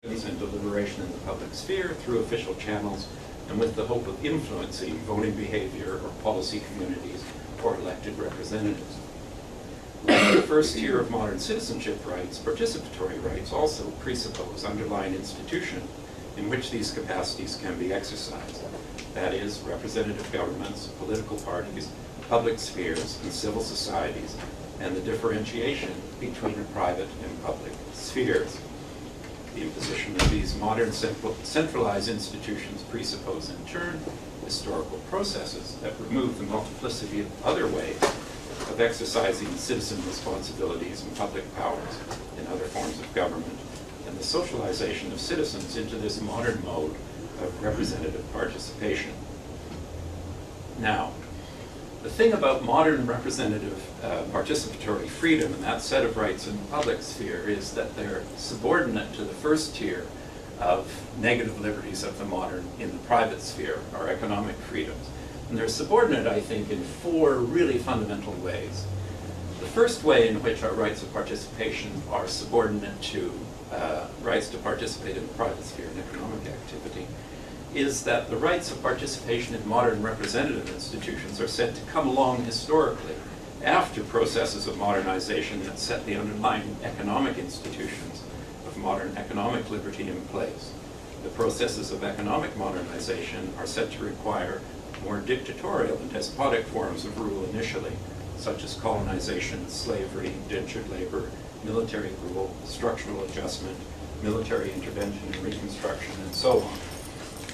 and deliberation in the public sphere through official channels and with the hope of influencing voting behavior or policy communities or elected representatives. Like the first tier of modern citizenship rights, participatory rights also presuppose underlying institution in which these capacities can be exercised. That is, representative governments, political parties, public spheres, and civil societies, and the differentiation between the private and public spheres. The imposition of these modern centralized institutions presuppose, in turn, historical processes that remove the multiplicity of other ways of exercising citizen responsibilities and public powers in other forms of government, and the socialization of citizens into this modern mode of representative participation. Now, the thing about modern representative participatory freedom and that set of rights in the public sphere is that they're subordinate to the first tier of negative liberties of the modern in the private sphere, our economic freedoms. And they're subordinate, I think, in four really fundamental ways. The first way in which our rights of participation are subordinate to rights to participate in the private sphere and economic activity is that the rights of participation in modern representative institutions are said to come along historically after processes of modernization that set the underlying economic institutions of modern economic liberty in place. The processes of economic modernization are said to require more dictatorial and despotic forms of rule initially, such as colonization, slavery, indentured labor, military rule, structural adjustment, military intervention and reconstruction, and so on.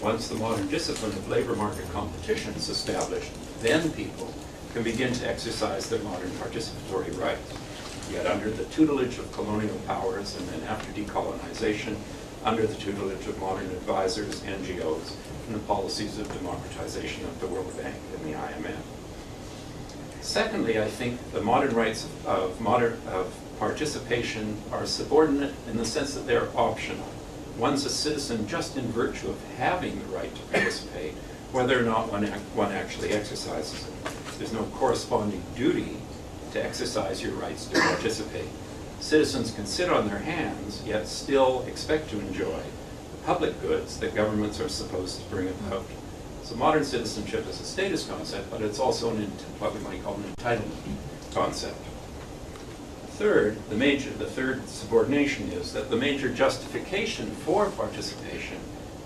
Once the modern discipline of labor market competition is established, then people can begin to exercise their modern participatory rights. Yet under the tutelage of colonial powers, and then after decolonization, under the tutelage of modern advisors, NGOs, and the policies of democratization of the World Bank and the IMF. Secondly, I think the modern rights of participation are subordinate in the sense that they're optional. One's a citizen just in virtue of having the right to participate, whether or not one actually exercises it. There's no corresponding duty to exercise your rights to participate. Citizens can sit on their hands, yet still expect to enjoy the public goods that governments are supposed to bring about. So modern citizenship is a status concept, but it's also what we might call an entitlement concept. Third, the third subordination is that the major justification for participation,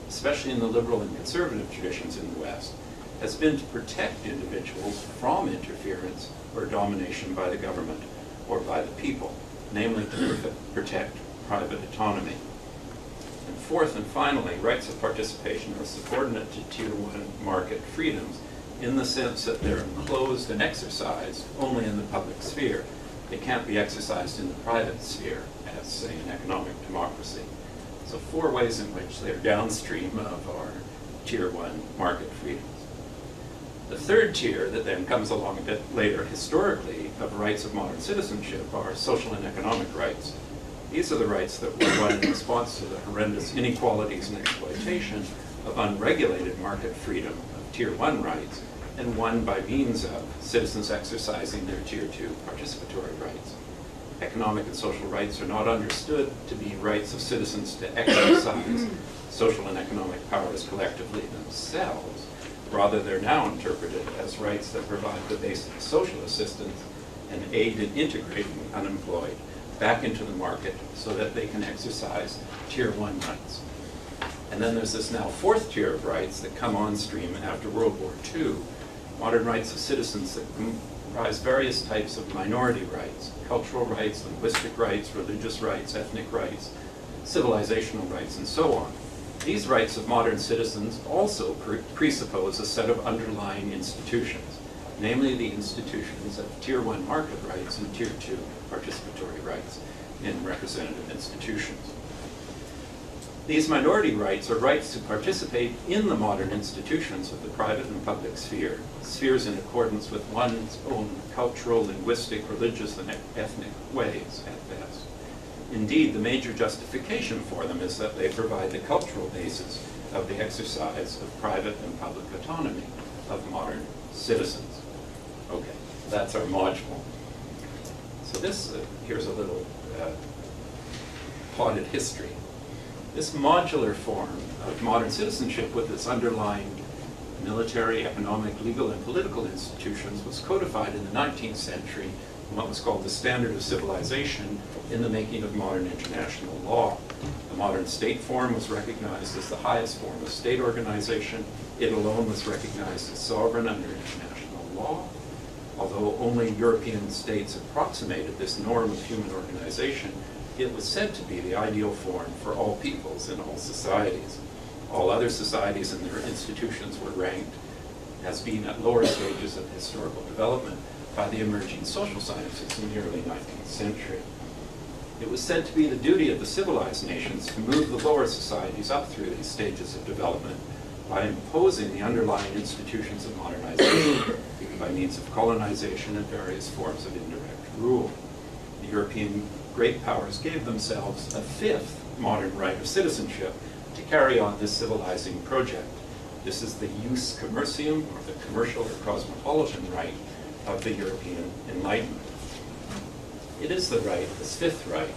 especially in the liberal and conservative traditions in the West, has been to protect individuals from interference or domination by the government or by the people, namely to protect private autonomy. And fourth and finally, rights of participation are subordinate to Tier 1 market freedoms in the sense that they're enclosed and exercised only in the public sphere. They can't be exercised in the private sphere as, say, an economic democracy. So four ways in which they're downstream of our Tier 1 market freedoms. The third tier that then comes along a bit later historically of rights of modern citizenship are social and economic rights. These are the rights that were won in response to the horrendous inequalities and exploitation of unregulated market freedom of Tier 1 rights, and won by means of citizens exercising their Tier 2 participatory rights. Economic and social rights are not understood to be rights of citizens to exercise social and economic powers collectively themselves. Rather, they're now interpreted as rights that provide the basic social assistance and aid in integrating unemployed back into the market so that they can exercise Tier 1 rights. And then there's this now fourth tier of rights that come on stream after World War II, modern rights of citizens that comprise various types of minority rights, cultural rights, linguistic rights, religious rights, ethnic rights, civilizational rights, and so on. These rights of modern citizens also presuppose a set of underlying institutions, namely the institutions of Tier 1 market rights and Tier 2 participatory rights in representative institutions. These minority rights are rights to participate in the modern institutions of the private and public sphere, spheres in accordance with one's own cultural, linguistic, religious, and ethnic ways at best. Indeed, the major justification for them is that they provide the cultural basis of the exercise of private and public autonomy of modern citizens. Okay, that's our module. So this, here's a little potted history. This modular form of modern citizenship with its underlying military, economic, legal, and political institutions was codified in the 19th century in what was called the standard of civilization in the making of modern international law. The modern state form was recognized as the highest form of state organization. It alone was recognized as sovereign under international law. Although only European states approximated this norm of human organization, it was said to be the ideal form for all peoples in all societies. All other societies and their institutions were ranked as being at lower stages of historical development by the emerging social sciences in the early 19th century. It was said to be the duty of the civilized nations to move the lower societies up through these stages of development by imposing the underlying institutions of modernization by means of colonization and various forms of indirect rule. The European great powers gave themselves a fifth modern right of citizenship to carry on this civilizing project. This is the jus commercium, or the commercial or cosmopolitan right of the European Enlightenment. It is the right, this fifth right,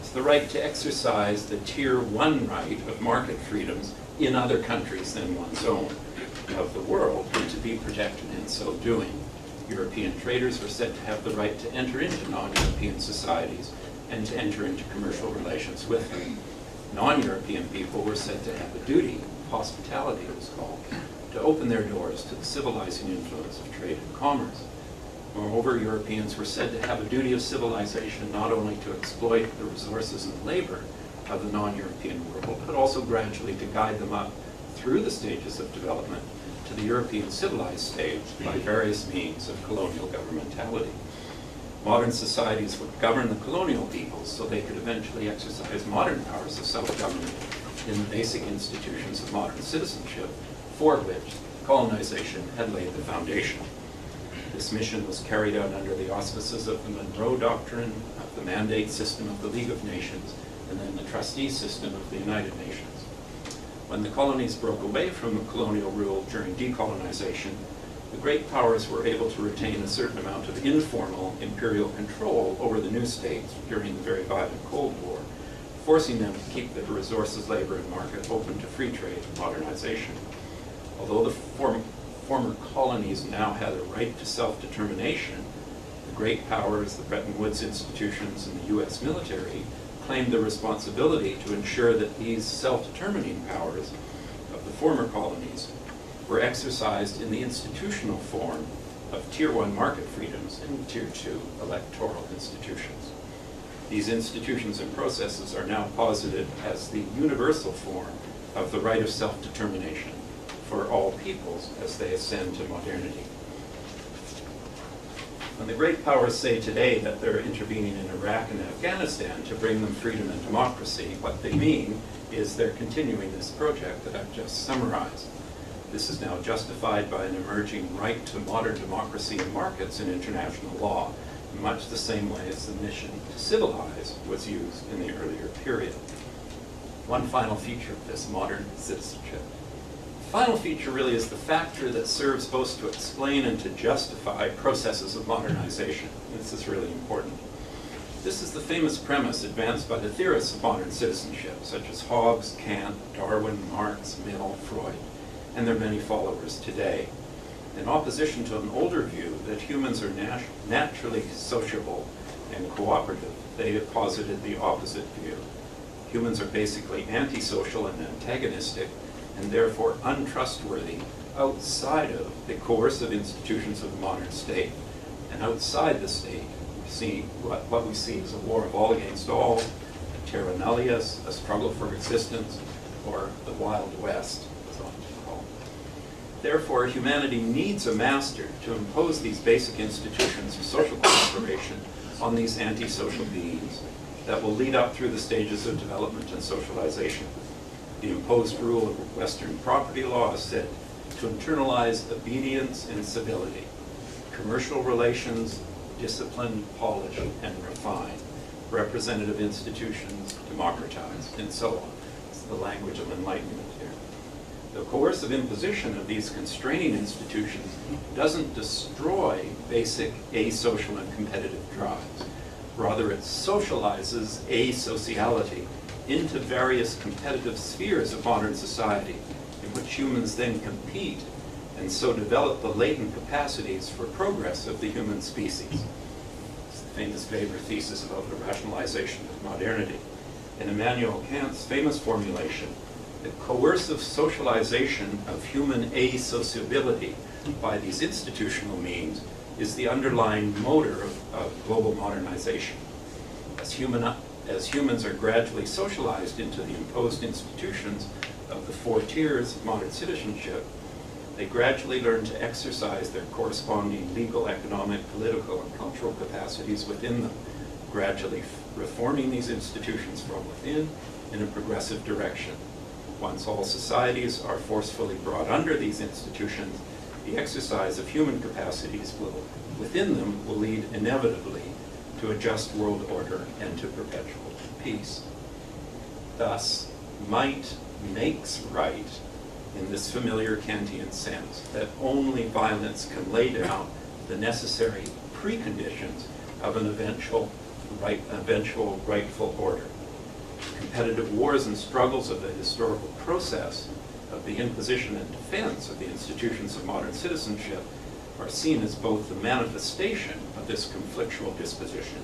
it's the right to exercise the tier 1 right of market freedoms in other countries than one's own of the world, and to be protected in so doing. European traders were said to have the right to enter into non-European societies and to enter into commercial relations with them. Non-European people were said to have a duty, hospitality it was called, to open their doors to the civilizing influence of trade and commerce. Moreover, Europeans were said to have a duty of civilization not only to exploit the resources and labor of the non-European world, but also gradually to guide them up through the stages of development to the European civilized stage by various means of colonial governmentality. Modern societies would govern the colonial peoples so they could eventually exercise modern powers of self-government in the basic institutions of modern citizenship, for which colonization had laid the foundation. This mission was carried out under the auspices of the Monroe Doctrine, of the mandate system of the League of Nations, and then the trustee system of the United Nations. When the colonies broke away from the colonial rule during decolonization, the great powers were able to retain a certain amount of informal imperial control over the new states during the very violent Cold War, forcing them to keep their resources, labor, and market open to free trade and modernization. Although the former colonies now had a right to self-determination, the great powers, the Bretton Woods institutions, and the U.S. military claimed the responsibility to ensure that these self-determining powers of the former colonies were exercised in the institutional form of Tier 1 market freedoms and Tier 2 electoral institutions. These institutions and processes are now posited as the universal form of the right of self-determination for all peoples as they ascend to modernity. When the great powers say today that they're intervening in Iraq and Afghanistan to bring them freedom and democracy, what they mean is they're continuing this project that I've just summarized. This is now justified by an emerging right to modern democracy and markets in international law, in much the same way as the mission to civilize was used in the earlier period. One final feature of this modern citizenship. The final feature really is the factor that serves both to explain and to justify processes of modernization. This is really important. This is the famous premise advanced by the theorists of modern citizenship, such as Hobbes, Kant, Darwin, Marx, Mill, Freud, and their many followers today. In opposition to an older view that humans are naturally sociable and cooperative, they have posited the opposite view. Humans are basically antisocial and antagonistic, and therefore untrustworthy outside of the coercive institutions of the modern state. And outside the state, we see what we see is a war of all against all, a terra nullius, a struggle for existence, or the Wild West, as often called. Therefore, humanity needs a master to impose these basic institutions of social cooperation on these antisocial beings that will lead up through the stages of development and socialization. The imposed rule of Western property law is said to internalize obedience and civility, commercial relations, discipline, polish, and refine, representative institutions, democratize, and so on. It's the language of enlightenment here. The coercive imposition of these constraining institutions doesn't destroy basic asocial and competitive drives. Rather, it socializes asociality into various competitive spheres of modern society, in which humans then compete and so develop the latent capacities for progress of the human species. It's the famous Weber thesis about the rationalization of modernity. In Immanuel Kant's famous formulation, the coercive socialization of human asociability by these institutional means is the underlying motor of global modernization. As humans are gradually socialized into the imposed institutions of the 4 tiers of modern citizenship, they gradually learn to exercise their corresponding legal, economic, political, and cultural capacities within them, gradually reforming these institutions from within in a progressive direction. Once all societies are forcefully brought under these institutions, the exercise of human capacities within them will lead inevitably to a just world order and to perpetual peace. Thus, might makes right in this familiar Kantian sense, that only violence can lay down the necessary preconditions of an eventual rightful order. Competitive wars and struggles of the historical process of the imposition and defense of the institutions of modern citizenship are seen as both the manifestation of this conflictual disposition,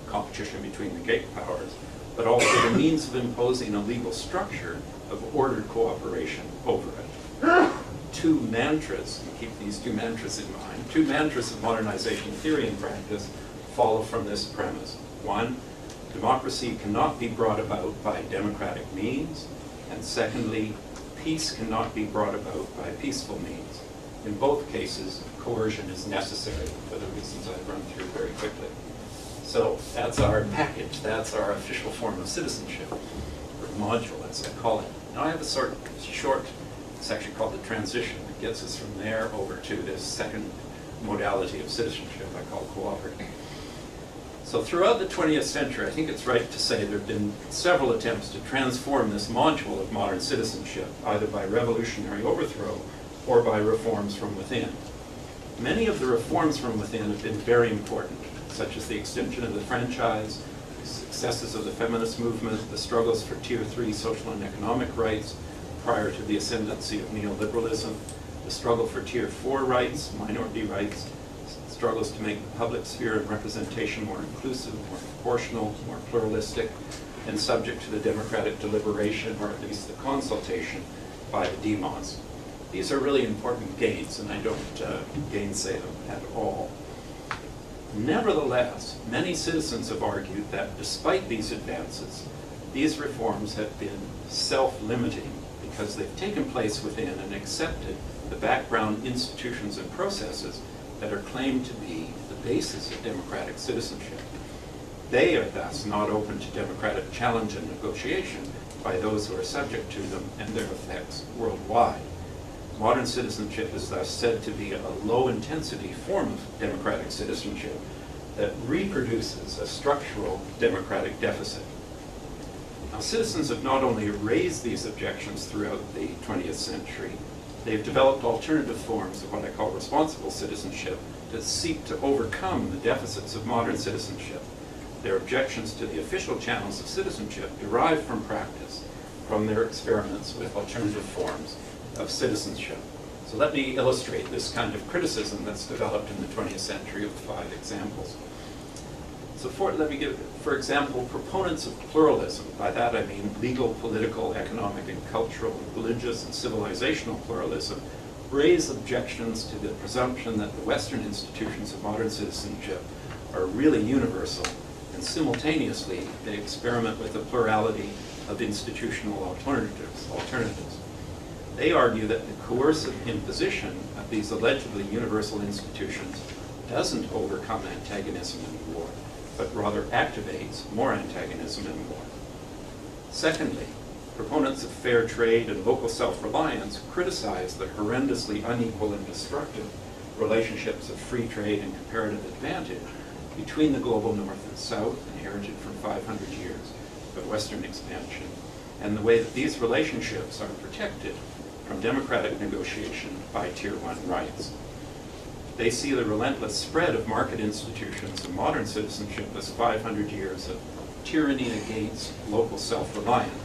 competition between the great powers, but also the means of imposing a legal structure of ordered cooperation over it. 2 mantras, and keep these 2 mantras in mind, 2 mantras of modernization theory and practice follow from this premise. 1, democracy cannot be brought about by democratic means, and secondly, peace cannot be brought about by peaceful means. In both cases, coercion is necessary for the reasons I've run through very quickly. So that's our package, that's our official form of citizenship, or module as I call it. Now I have a sort of short section called the transition that gets us from there over to this second modality of citizenship I call cooperative. So throughout the 20th century, I think it's right to say there have been several attempts to transform this module of modern citizenship, either by revolutionary overthrow or by reforms from within. Many of the reforms from within have been very important, such as the extension of the franchise, the successes of the feminist movement, the struggles for Tier 3 social and economic rights prior to the ascendancy of neoliberalism, the struggle for Tier 4 rights, minority rights, struggles to make the public sphere and representation more inclusive, more proportional, more pluralistic, and subject to the democratic deliberation, or at least the consultation, by the demos. These are really important gains, and I don't gainsay them at all. Nevertheless, many citizens have argued that despite these advances, these reforms have been self-limiting because they've taken place within and accepted the background institutions and processes that are claimed to be the basis of democratic citizenship. They are thus not open to democratic challenge and negotiation by those who are subject to them and their effects worldwide. Modern citizenship is thus said to be a low-intensity form of democratic citizenship that reproduces a structural democratic deficit. Now, citizens have not only raised these objections throughout the 20th century, they've developed alternative forms of what I call responsible citizenship that seek to overcome the deficits of modern citizenship. Their objections to the official channels of citizenship derive from practice, from their experiments with alternative forms of citizenship. So let me illustrate this kind of criticism that's developed in the 20th century with 5 examples. So let me give, for example, proponents of pluralism. By that I mean legal, political, economic, and cultural, and religious, and civilizational pluralism raise objections to the presumption that the Western institutions of modern citizenship are really universal, and simultaneously they experiment with a plurality of institutional alternatives. They argue that the coercive imposition of these allegedly universal institutions doesn't overcome antagonism in war, but rather activates more antagonism in war. Secondly, proponents of fair trade and local self-reliance criticize the horrendously unequal and destructive relationships of free trade and comparative advantage between the global North and South, inherited from 500 years of Western expansion, and the way that these relationships are protected from democratic negotiation by Tier 1 rights. They see the relentless spread of market institutions and modern citizenship as 500 years of tyranny against local self-reliance.